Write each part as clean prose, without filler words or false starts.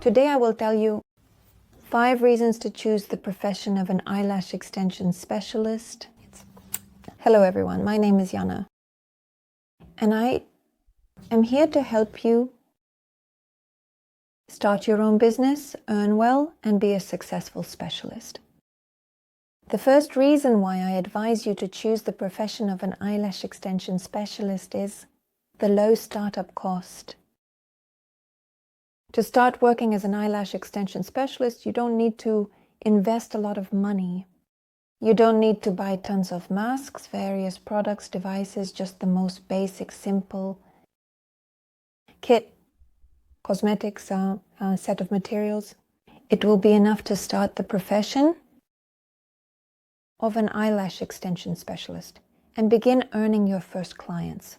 Today I will tell you 5 reasons to choose the profession of an eyelash extension specialist. Hello everyone, my name is Jana, and I am here to help you start your own business, earn well, and be a successful specialist. The first reason why I advise you to choose the profession of an eyelash extension specialist is the low startup cost. To start working as an eyelash extension specialist, you don't need to invest a lot of money. You don't need to buy tons of masks, various products, devices, just the most basic, simple kit, cosmetics, set of materials. It will be enough to start the profession of an eyelash extension specialist and begin earning your first clients.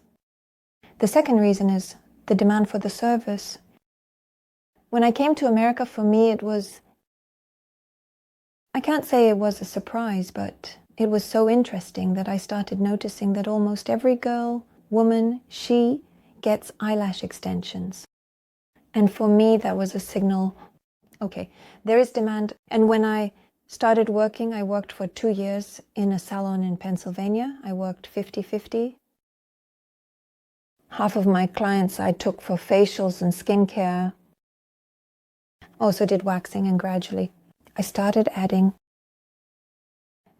The second reason is the demand for the service. When I came to America, for me it was, I can't say it was a surprise, but it was so interesting that I started noticing that almost every girl, woman, she gets eyelash extensions. And for me, that was a signal, okay, there is demand. And when I started working, I worked for 2 years in a salon in Pennsylvania. I worked 50-50. Half of my clients I took for facials and skincare. Also did waxing, and gradually I started adding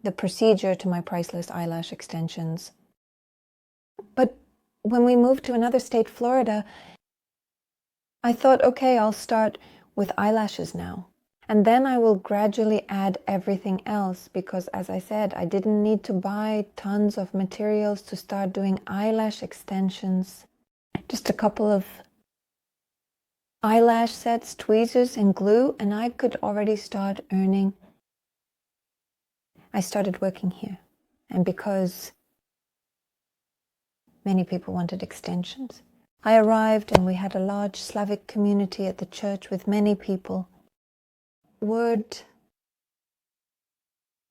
the procedure to my price list, eyelash extensions. But when we moved to another state, Florida, I thought, okay, I'll start with eyelashes now. And then I will gradually add everything else because, as I said, I didn't need to buy tons of materials to start doing eyelash extensions. Just a couple of eyelash sets, tweezers, and glue, and I could already start earning. I started working here, and because many people wanted extensions, I arrived and we had a large Slavic community at the church with many people. Word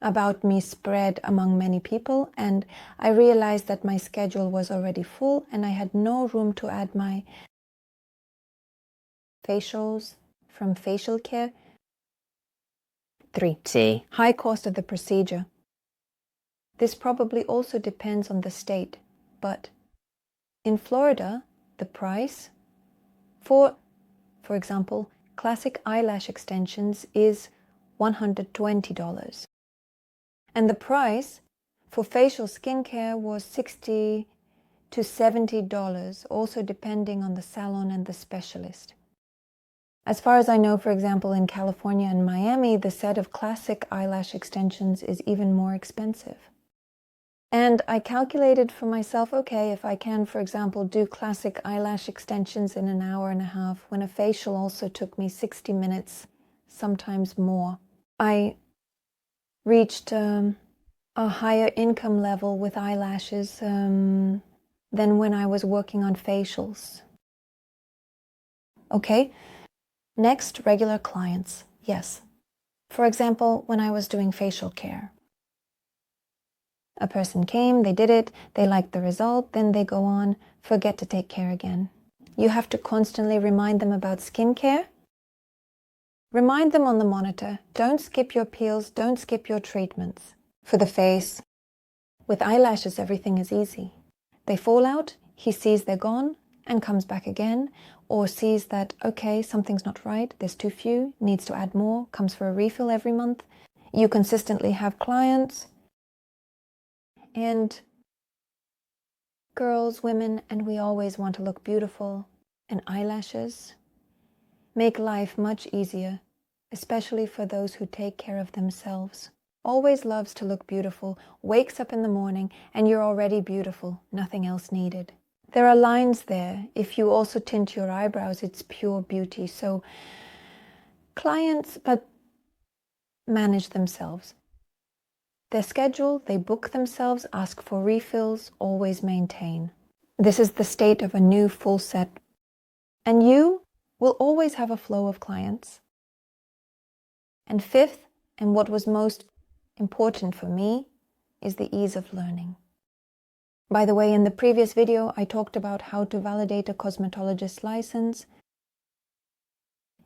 about me spread among many people, and I realized that my schedule was already full and I had no room to add my facials from facial care. 3. High cost of the procedure. This probably also depends on the state, but in Florida, the price for example, classic eyelash extensions is $120. And the price for facial skincare was $60 to $70, also depending on the salon and the specialist. As far as I know, for example, in California and Miami, the set of classic eyelash extensions is even more expensive. And I calculated for myself, okay, if I can, for example, do classic eyelash extensions in an hour and a half, when a facial also took me 60 minutes, sometimes more, I reached a higher income level with eyelashes than when I was working on facials. Okay. Next, regular clients. Yes. For example, when I was doing facial care, a person came, they did it, they liked the result, then they go on, forget to take care again. You have to constantly remind them about skincare. Remind them on the monitor. Don't skip your peels, don't skip your treatments. For the face, with eyelashes, everything is easy. They fall out, he sees they're gone and comes back again, or sees that, okay, something's not right, there's too few, needs to add more, comes for a refill every month. You consistently have clients, and girls, women, and we always want to look beautiful, and eyelashes make life much easier, especially for those who take care of themselves. Always loves to look beautiful, wakes up in the morning, and you're already beautiful, nothing else needed. There are lines there. If you also tint your eyebrows, it's pure beauty. So clients, but manage themselves. Their schedule, they book themselves, ask for refills, always maintain. This is the state of a new full set. And you will always have a flow of clients. And fifth, and what was most important for me, is the ease of learning. By the way, in the previous video, I talked about how to validate a cosmetologist license.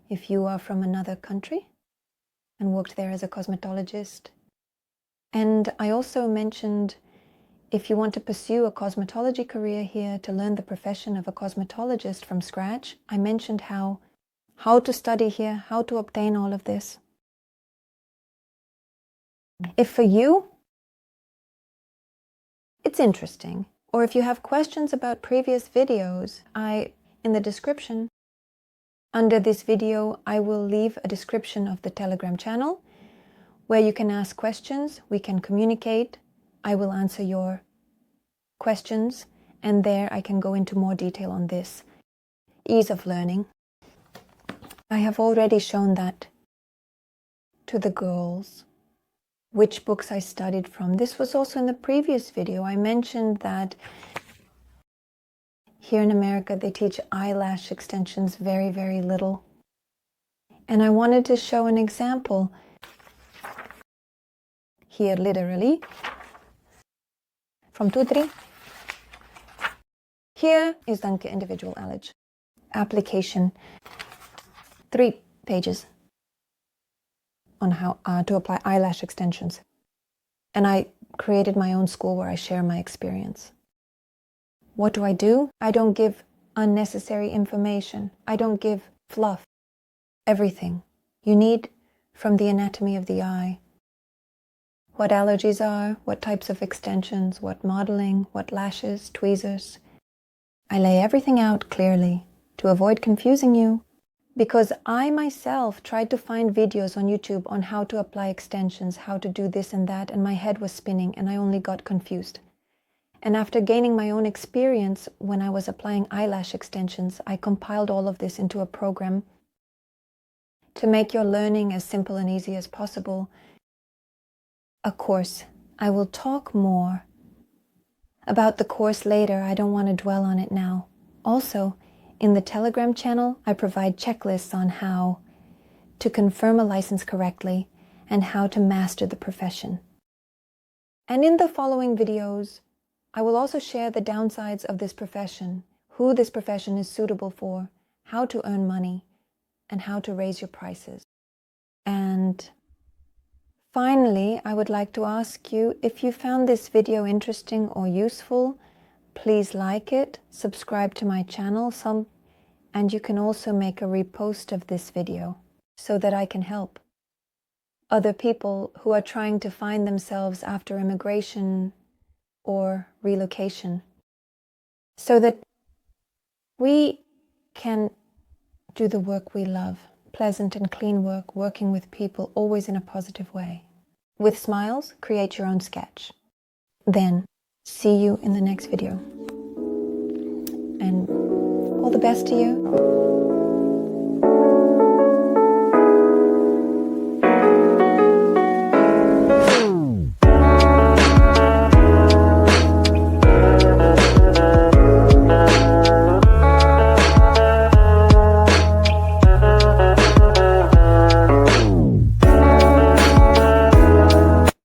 if you are from another country and worked there as a cosmetologist. And I also mentioned if you want to pursue a cosmetology career here to learn the profession of a cosmetologist from scratch, I mentioned how to study here, how to obtain all of this. If for you, it's interesting, or if you have questions about previous videos, in the description under this video, I will leave a description of the Telegram channel where you can ask questions, we can communicate, I will answer your questions, and there I can go into more detail on this. Ease of learning. I have already shown that to the girls, which books I studied from. This was also in the previous video. I mentioned that here in America they teach eyelash extensions very, very little. And I wanted to show an example here, literally, from Tutri. Here is Danke Individual Eyelash application. 3 pages on how to apply eyelash extensions. And I created my own school where I share my experience. What do? I don't give unnecessary information. I don't give fluff. Everything you need from the anatomy of the eye. What allergies are, what types of extensions, what modeling, what lashes, tweezers. I lay everything out clearly to avoid confusing you, because I myself tried to find videos on YouTube on how to apply extensions, how to do this and that, and my head was spinning and I only got confused. And after gaining my own experience when I was applying eyelash extensions, I compiled all of this into a program to make your learning as simple and easy as possible. Of course, I will talk more about the course later. I don't want to dwell on it now. Also, in the Telegram channel, I provide checklists on how to confirm a license correctly and how to master the profession. And in the following videos, I will also share the downsides of this profession, who this profession is suitable for, how to earn money, and how to raise your prices. And finally, I would like to ask you, if you found this video interesting or useful, please like it, subscribe to my channel, and you can also make a repost of this video so that I can help other people who are trying to find themselves after immigration or relocation, so that we can do the work we love. Pleasant and clean work, working with people, always in a positive way. With smiles, create your own sketch. Then, see you in the next video. And all the best to you.